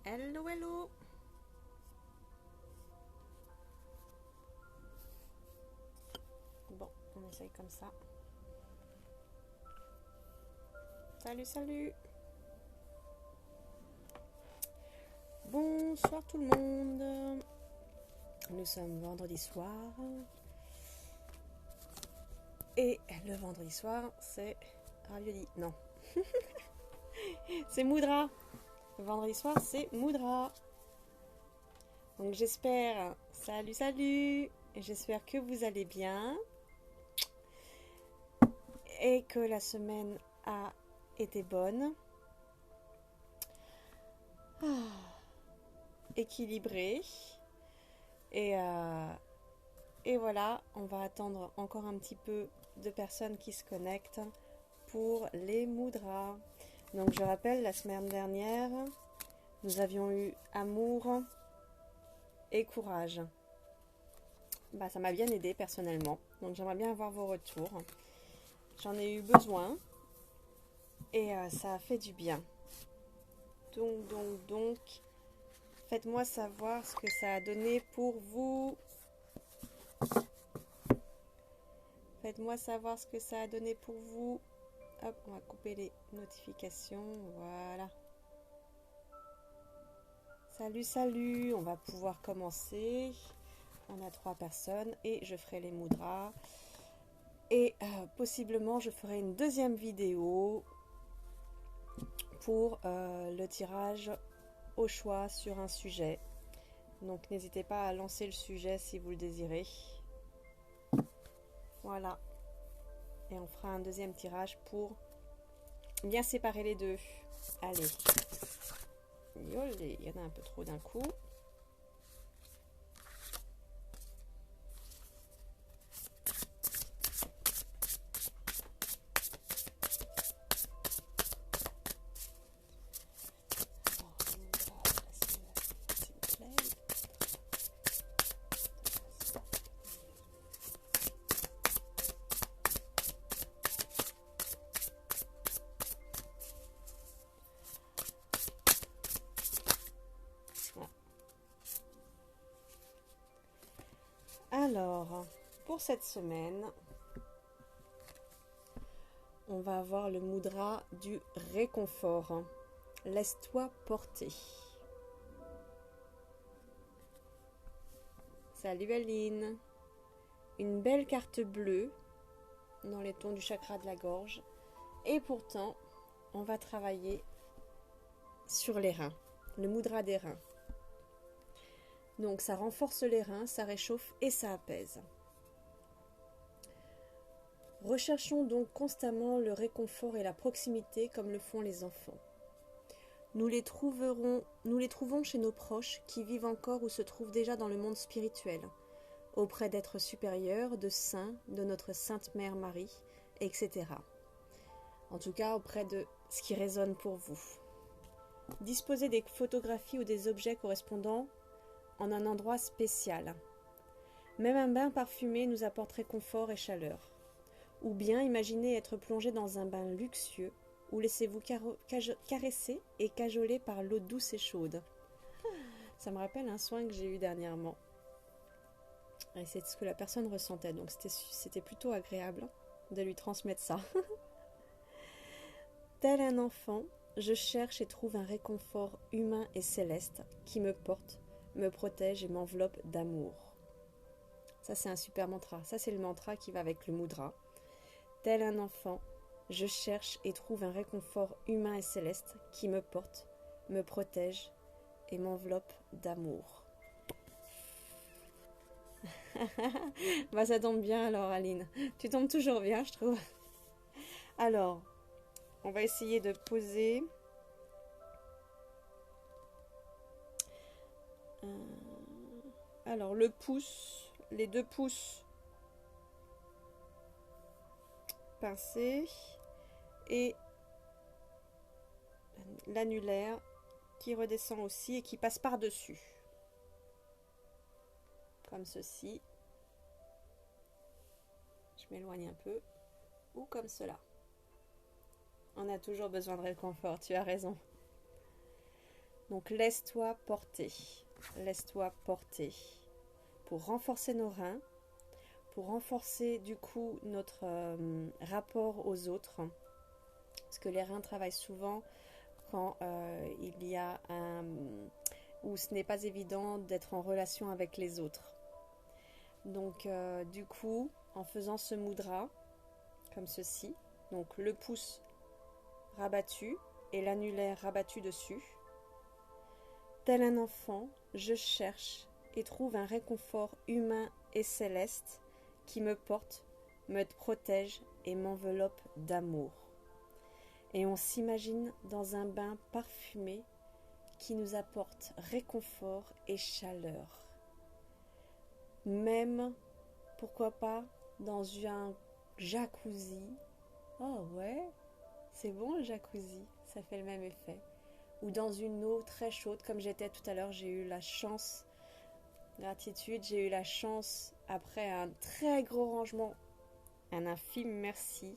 Hello, hello. Bon, on essaye comme ça. Salut, salut. Bonsoir tout le monde. Nous sommes vendredi soir. Et le vendredi soir, c'est ravioli. Non. C'est Moudra. Le vendredi soir, c'est Moudra. Donc j'espère, salut, salut. J'espère que vous allez bien. Et que la semaine a été bonne. Équilibrée. Et voilà, on va attendre encore un petit peu de personnes qui se connectent pour les Moudras. Donc je rappelle, la semaine dernière, nous avions eu amour et courage. Bah, ça m'a bien aidé personnellement. Donc j'aimerais bien avoir vos retours. J'en ai eu besoin. Et ça a fait du bien. Donc, faites-moi savoir ce que ça a donné pour vous. Faites-moi savoir ce que ça a donné pour vous. Hop, on va couper les notifications. Voilà. Salut, salut. On va pouvoir commencer. On a 3 personnes et je ferai les Moudras. Et possiblement, je ferai une deuxième vidéo pour le tirage au choix sur un sujet. Donc, n'hésitez pas à lancer le sujet si vous le désirez. Voilà. Et on fera un deuxième tirage pour bien séparer les deux. Allez. Yolé, il y en a un peu trop d'un coup. Alors, pour cette semaine, on va avoir le Moudra du réconfort. Laisse-toi porter. Salut Aline. Une belle carte bleue dans les tons du chakra de la gorge. Et pourtant, on va travailler sur les reins. Le Moudra des reins. Donc ça renforce les reins, ça réchauffe et ça apaise. Recherchons donc constamment le réconfort et la proximité comme le font les enfants. Nous les trouvons chez nos proches qui vivent encore ou se trouvent déjà dans le monde spirituel, auprès d'êtres supérieurs, de saints, de notre Sainte Mère Marie, etc. En tout cas, auprès de ce qui résonne pour vous. Disposez des photographies ou des objets correspondant en un endroit spécial. Même un bain parfumé nous apporte réconfort et chaleur. Ou bien imaginez être plongé dans un bain luxueux où laissez-vous caresser et cajoler par l'eau douce et chaude. Ça me rappelle un soin que j'ai eu dernièrement. Et c'est ce que la personne ressentait, donc c'était plutôt agréable de lui transmettre ça. Tel un enfant, je cherche et trouve un réconfort humain et céleste qui me porte, me protège et m'enveloppe d'amour. Ça, c'est un super mantra. Ça, c'est le mantra qui va avec le Moudra. Tel un enfant, je cherche et trouve un réconfort humain et céleste qui me porte, me protège et m'enveloppe d'amour. Bah, ça tombe bien alors, Aline. Tu tombes toujours bien, je trouve. Alors, on va essayer de poser... Alors, le pouce, les 2 pouces pincés et l'annulaire qui redescend aussi et qui passe par-dessus. Comme ceci. Je m'éloigne un peu. Ou comme cela. On a toujours besoin de réconfort, tu as raison. Donc laisse-toi porter. Laisse-toi porter. Pour renforcer nos reins, pour renforcer du coup notre rapport aux autres. Parce que les reins travaillent souvent quand il y a où ce n'est pas évident d'être en relation avec les autres. Donc du coup, en faisant ce mudra, comme ceci, donc le pouce rabattu et l'annulaire rabattu dessus, tel un enfant, je cherche et trouve un réconfort humain et céleste qui me porte, me protège et m'enveloppe d'amour. Et on s'imagine dans un bain parfumé qui nous apporte réconfort et chaleur. Même, pourquoi pas, dans un jacuzzi. Oh ouais, c'est bon le jacuzzi, ça fait le même effet. Ou dans une eau très chaude, comme j'étais tout à l'heure, j'ai eu la chance, gratitude, j'ai eu la chance, après un très gros rangement, un infime merci,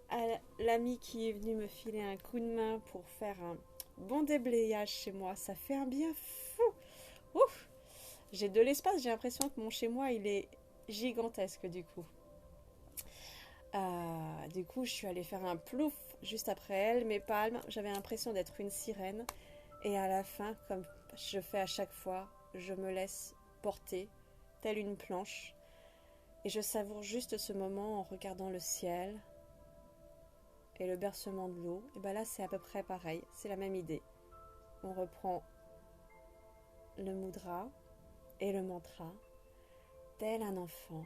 à l'ami qui est venu me filer un coup de main pour faire un bon déblayage chez moi. Ça fait un bien fou. Ouf, j'ai de l'espace, j'ai l'impression que mon chez moi, il est gigantesque du coup. Du coup, je suis allée faire un plouf juste après elle, mes palmes. J'avais l'impression d'être une sirène. Et à la fin, comme je fais à chaque fois, je me laisse porter, telle une planche. Et je savoure juste ce moment en regardant le ciel et le bercement de l'eau. Et bien là, c'est à peu près pareil. C'est la même idée. On reprend le mudra et le mantra, tel un enfant.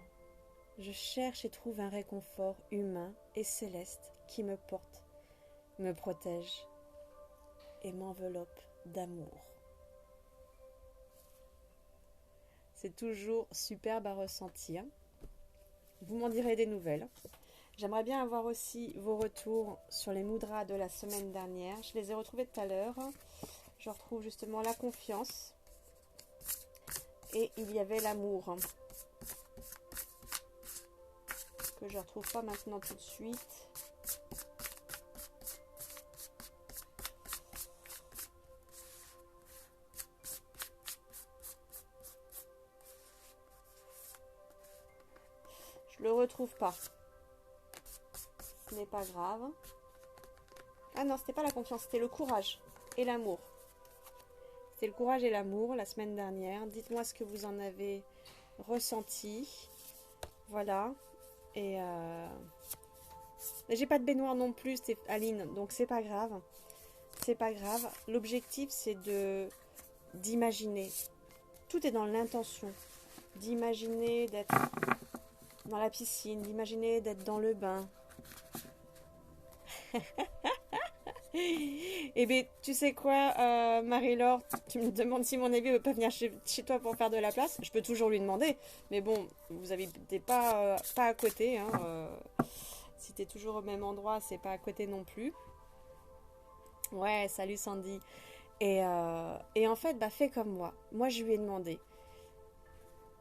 Je cherche et trouve un réconfort humain et céleste qui me porte, me protège et m'enveloppe d'amour. C'est toujours superbe à ressentir. Vous m'en direz des nouvelles. J'aimerais bien avoir aussi vos retours sur les mudras de la semaine dernière. Je les ai retrouvés tout à l'heure. Je retrouve justement la confiance et il y avait l'amour, que je ne retrouve pas maintenant tout de suite. Je le retrouve pas. Ce n'est pas grave. Ah non, c'était pas la confiance, c'était le courage et l'amour. C'était le courage et l'amour la semaine dernière. Dites-moi ce que vous en avez ressenti. Voilà. Et j'ai pas de baignoire non plus, Aline, donc c'est pas grave. C'est pas grave. L'objectif, c'est d'imaginer. Tout est dans l'intention. D'imaginer d'être dans la piscine, d'imaginer d'être dans le bain. Eh bien, tu sais quoi, Marie-Laure, tu me demandes si mon avis veut pas venir chez toi pour faire de la place. Je peux toujours lui demander. Mais bon, vous habitez pas à côté. Hein, si t'es toujours au même endroit, c'est pas à côté non plus. Ouais, salut Sandy. Et en fait, bah, fais comme moi. Moi, je lui ai demandé.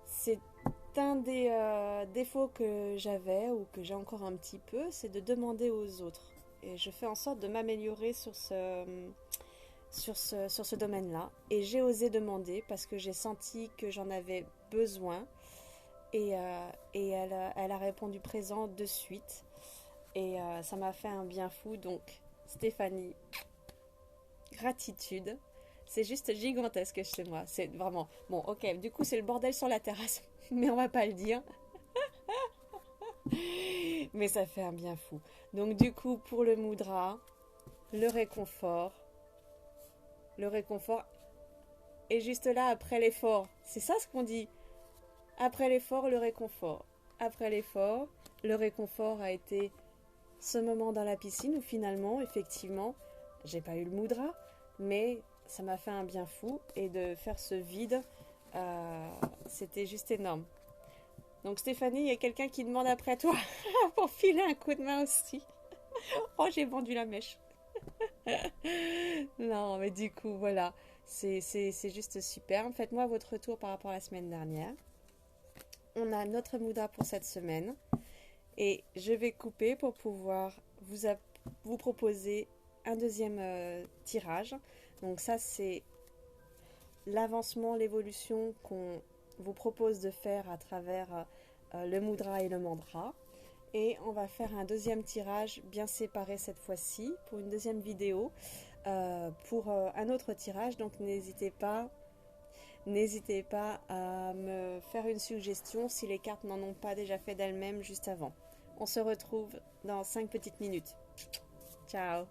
C'est un des défauts que j'avais ou que j'ai encore un petit peu, c'est de demander aux autres. Et je fais en sorte de m'améliorer sur ce domaine-là. Et j'ai osé demander parce que j'ai senti que j'en avais besoin. Et elle a répondu présent de suite. Et ça m'a fait un bien fou. Donc, Stéphanie, gratitude. C'est juste gigantesque chez moi. C'est vraiment... Bon, ok, du coup, c'est le bordel sur la terrasse. Mais on va pas le dire. Mais ça fait un bien fou. Donc du coup, pour le mudra, le réconfort est juste là après l'effort. C'est ça ce qu'on dit. Après l'effort, le réconfort. Après l'effort, le réconfort a été ce moment dans la piscine où finalement, effectivement, j'ai pas eu le mudra, mais ça m'a fait un bien fou. Et de faire ce vide, c'était juste énorme. Donc Stéphanie, il y a quelqu'un qui demande après toi pour filer un coup de main aussi. Oh, j'ai vendu la mèche. Non, mais du coup, voilà. C'est juste super. Faites-moi votre retour par rapport à la semaine dernière. On a notre mudra pour cette semaine. Et je vais couper pour pouvoir vous proposer un deuxième tirage. Donc ça c'est l'avancement, l'évolution qu'on vous propose de faire à travers le mudra et le mandra. Et on va faire un deuxième tirage bien séparé cette fois-ci pour une deuxième vidéo, pour un autre tirage. Donc n'hésitez pas à me faire une suggestion si les cartes n'en ont pas déjà fait d'elles-mêmes juste avant. On se retrouve dans 5 petites minutes. Ciao!